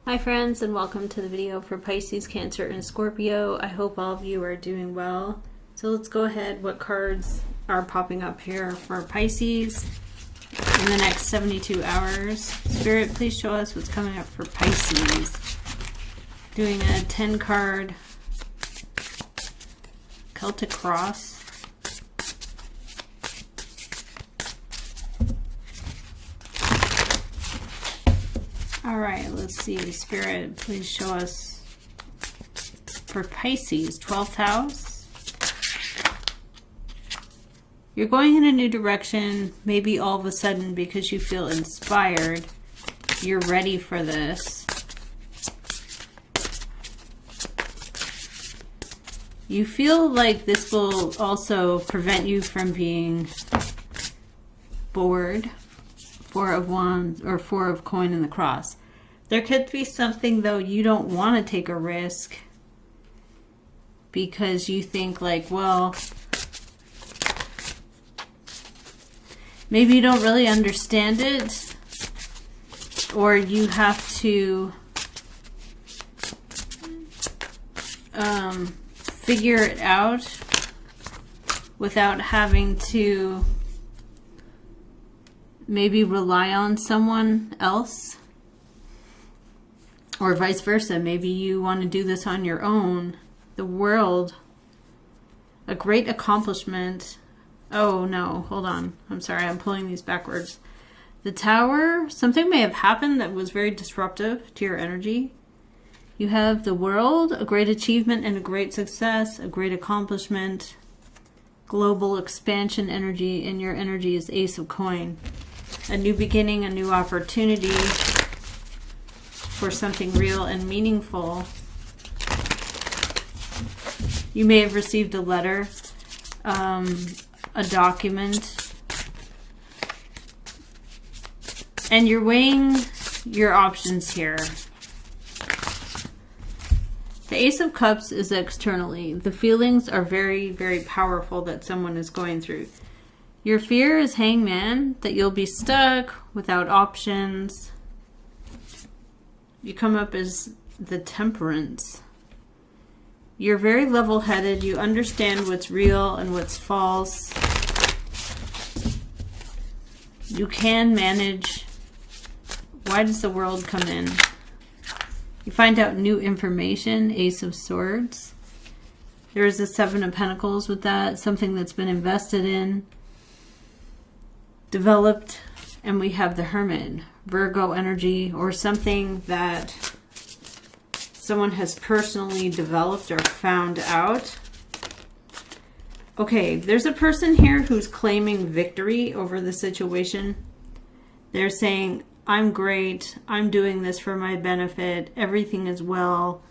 Hi friends, and welcome to the video for Pisces, Cancer, and Scorpio. I hope all of you are doing well. So let's go ahead. What cards are popping up here for Pisces in the next 72 hours? Spirit, please show us what's coming up for Pisces. Doing a 10 card Celtic cross. All right, let's see. Spirit, please show us for Pisces, 12th house. You're going in a new direction, maybe all of a sudden because you feel inspired. You're ready for this. You feel like this will also prevent you from being bored. Four of Wands or Four of Coin in the cross. There could be something though you don't want to take a risk because you think like, well, maybe you don't really understand it, or you have to figure it out without having to maybe rely on someone else, or vice versa. Maybe you want to do this on your own. The World, a great accomplishment. Oh no, hold on. I'm sorry, I'm pulling these backwards. The Tower, something may have happened that was very disruptive to your energy. You have the World, a great achievement and a great success, a great accomplishment, global expansion energy, and your energy is Ace of Coin. A new beginning, a new opportunity for something real and meaningful. You may have received a letter, a document, and you're weighing your options here. The Ace of Cups is externally. The feelings are very, very powerful that someone is going through. Your fear is Hangman, that you'll be stuck without options. You come up as the Temperance. You're very level-headed. You understand what's real and what's false. You can manage. Why does the World come in? You find out new information, Ace of Swords. There is a Seven of Pentacles with that, something that's been invested in, developed, and we have the Hermit, Virgo energy, or something that someone has personally developed or found out. Okay, there's a person here who's claiming victory over the situation. They're saying, I'm great, I'm doing this for my benefit, everything is well,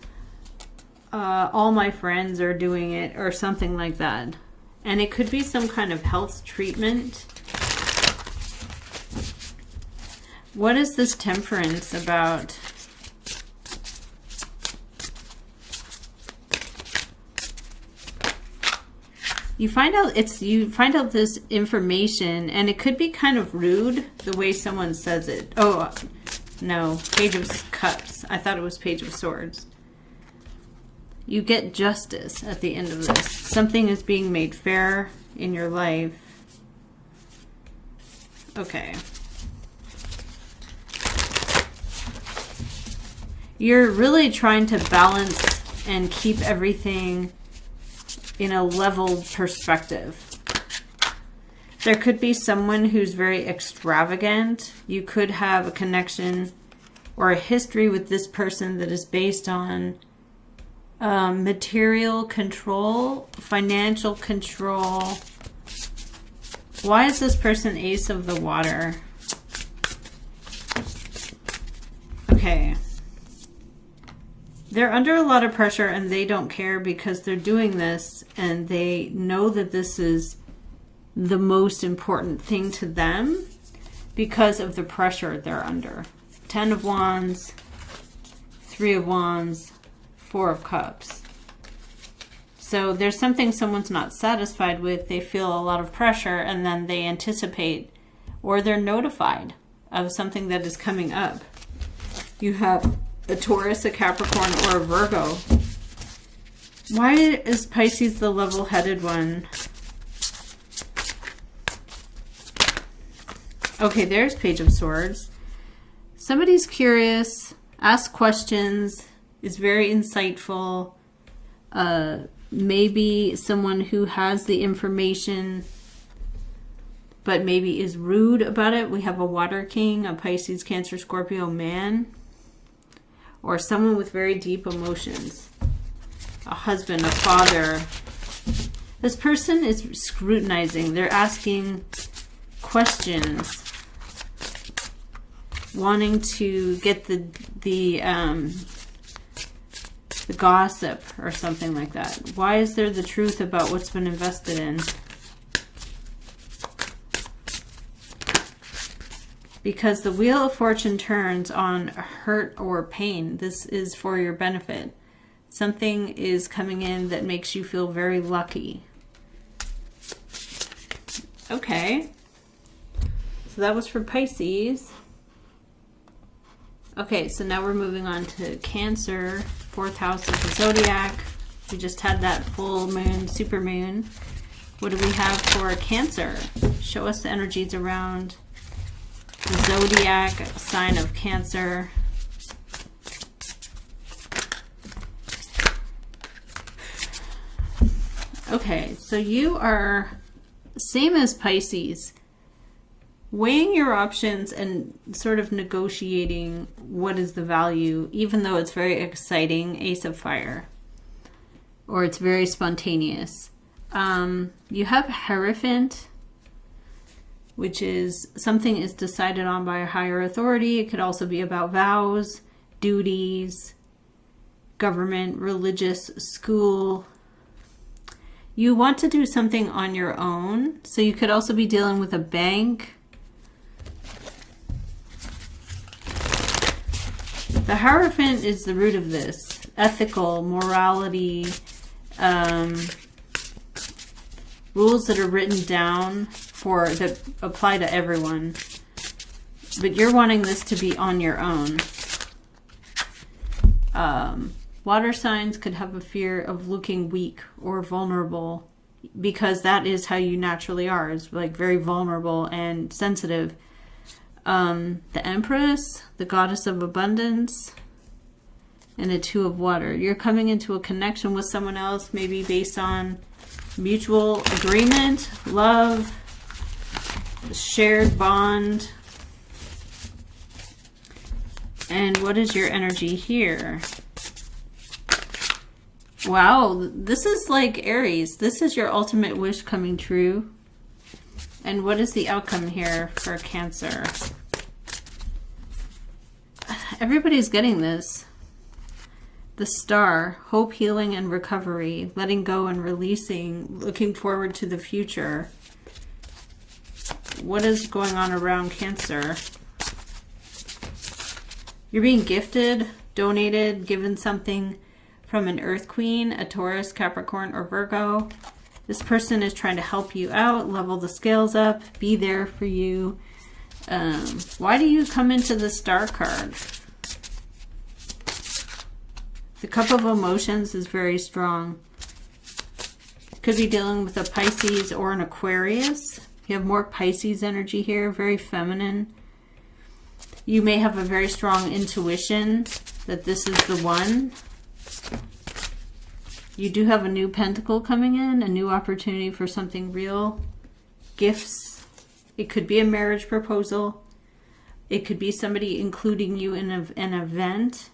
all my friends are doing it, or something like that. And it could be some kind of health treatment. What is this Temperance about? You find out this information, and it could be kind of rude the way someone says it. Oh no, Page of Cups. I thought it was Page of Swords. You get justice at the end of this. Something is being made fair in your life. Okay. You're really trying to balance and keep everything in a level perspective. There could be someone who's very extravagant. You could have a connection or a history with this person that is based on material control, financial control. Why is this person Ace of the Water? Okay. They're under a lot of pressure and they don't care because they're doing this and they know that this is the most important thing to them because of the pressure they're under. 10 of Wands, 3 of Wands, 4 of Cups. So there's something someone's not satisfied with. They feel a lot of pressure and then they anticipate or they're notified of something that is coming up. You have a Taurus, a Capricorn, or a Virgo. Why is Pisces the level-headed one? Okay, there's Page of Swords. Somebody's curious, asks questions, is very insightful. Maybe someone who has the information, but maybe is rude about it. We have a Water King, a Pisces, Cancer, Scorpio man. Or someone with very deep emotions. A husband, a father. This person is scrutinizing. They're asking questions. Wanting to get the gossip or something like that. Why is there the truth about what's been invested in? Because the Wheel of Fortune turns on hurt or pain. This is for your benefit. Something is coming in that makes you feel very lucky. Okay. So that was for Pisces. Okay, so now we're moving on to Cancer, 4th house of the zodiac. We just had that full moon, super moon. What do we have for Cancer? Show us the energies around the zodiac sign of Cancer. Okay, so you are same as Pisces, weighing your options and sort of negotiating what is the value, even though it's very exciting, Ace of Fire, or it's very spontaneous. You have Hierophant, which is something is decided on by a higher authority. It could also be about vows, duties, government, religious, school. You want to do something on your own. So you could also be dealing with a bank. The Hierophant is the root of this. Ethical, morality, rules that are written down that apply to everyone. But you're wanting this to be on your own. Water signs could have a fear of looking weak or vulnerable, because that is how you naturally are, is like very vulnerable and sensitive. The Empress, the goddess of abundance, and a Two of Water. You're coming into a connection with someone else, maybe based on mutual agreement, love, shared bond. And what is your energy here? Wow, this is like Aries. This is your ultimate wish coming true. And what is the outcome here for Cancer? Everybody's getting this. The Star, hope, healing, and recovery, letting go and releasing, looking forward to the future. What is going on around Cancer? You're being gifted, donated, given something from an Earth Queen, a Taurus, Capricorn, or Virgo. This person is trying to help you out, level the scales up, be there for you. Why do you come into the Star card? The Cup of Emotions is very strong. Could be dealing with a Pisces or an Aquarius. You have more Pisces energy here, very feminine. You may have a very strong intuition that this is the one. You do have a new pentacle coming in, a new opportunity for something real. Gifts. It could be a marriage proposal. It could be somebody including you in an event.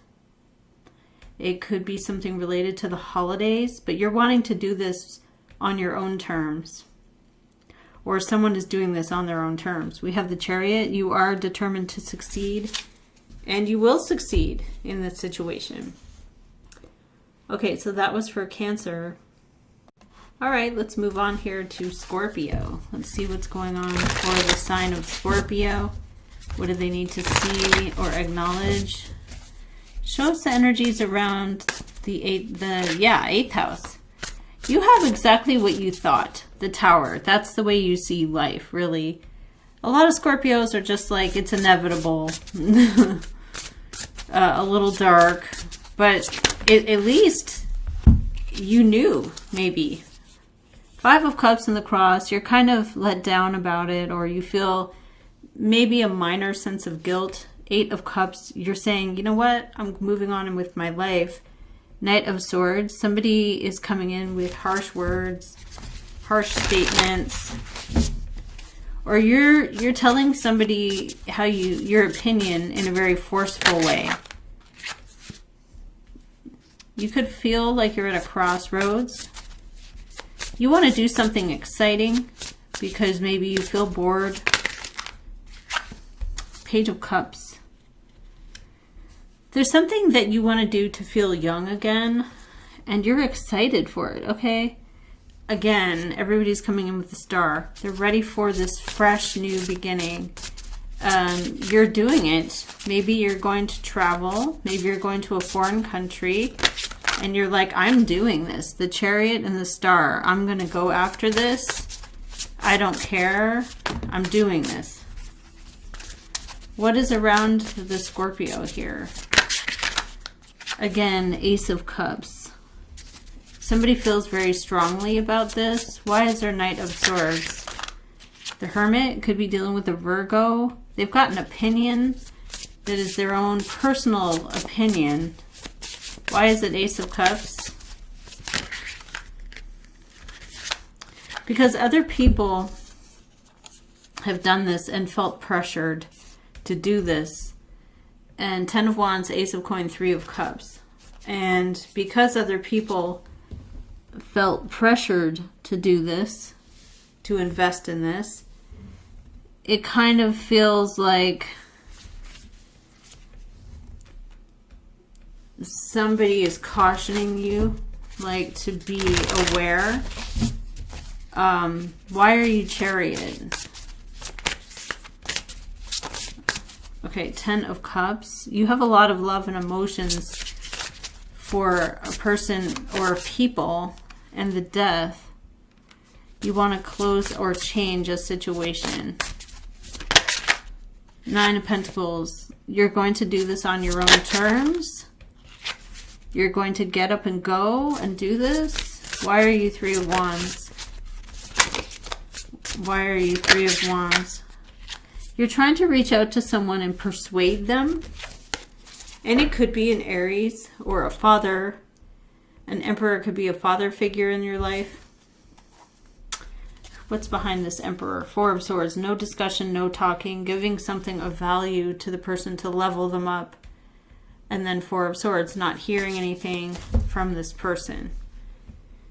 It could be something related to the holidays, but you're wanting to do this on your own terms. Or someone is doing this on their own terms. We have the Chariot. You are determined to succeed, and you will succeed in this situation. Okay, so that was for Cancer. All right, let's move on here to Scorpio. Let's see what's going on for the sign of Scorpio. What do they need to see or acknowledge? Show us the energies around the eighth house. You have exactly what you thought. The Tower. That's the way you see life, really. A lot of Scorpios are just like, it's inevitable. a little dark, but at least you knew, maybe. 5 of Cups and the Cross, you're kind of let down about it, or you feel maybe a minor sense of guilt. 8 of Cups, you're saying, you know what, I'm moving on with my life. Knight of Swords, somebody is coming in with harsh words, harsh statements, or you're telling somebody how your opinion in a very forceful way. You could feel like you're at a crossroads. You want to do something exciting because maybe you feel bored. Page of Cups. There's something that you want to do to feel young again, and you're excited for it, okay? Again, everybody's coming in with the Star. They're ready for this fresh new beginning. You're doing it. Maybe you're going to travel. Maybe you're going to a foreign country, and you're like, I'm doing this. The Chariot and the Star. I'm going to go after this. I don't care. I'm doing this. What is around the Scorpio here? Again, Ace of Cups. Somebody feels very strongly about this. Why is there Knight of Swords? The Hermit could be dealing with a Virgo. They've got an opinion that is their own personal opinion. Why is it Ace of Cups? Because other people have done this and felt pressured to do this. And 10 of Wands, Ace of Coins, 3 of Cups. And because other people felt pressured to do this, to invest in this, it kind of feels like somebody is cautioning you, like, to be aware. Why are you Chariot? Okay, 10 of Cups. You have a lot of love and emotions for a person or people, and the Death. You want to close or change a situation. 9 of Pentacles. You're going to do this on your own terms. You're going to get up and go and do this. Why are you 3 of Wands? Why are you 3 of Wands? You're trying to reach out to someone and persuade them. And it could be an Aries or a father. An Emperor could be a father figure in your life. What's behind this Emperor? 4 of Swords. No discussion, no talking. Giving something of value to the person to level them up. And then 4 of Swords. Not hearing anything from this person.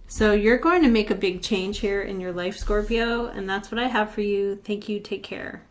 So you're going to make a big change here in your life, Scorpio. And that's what I have for you. Thank you. Take care.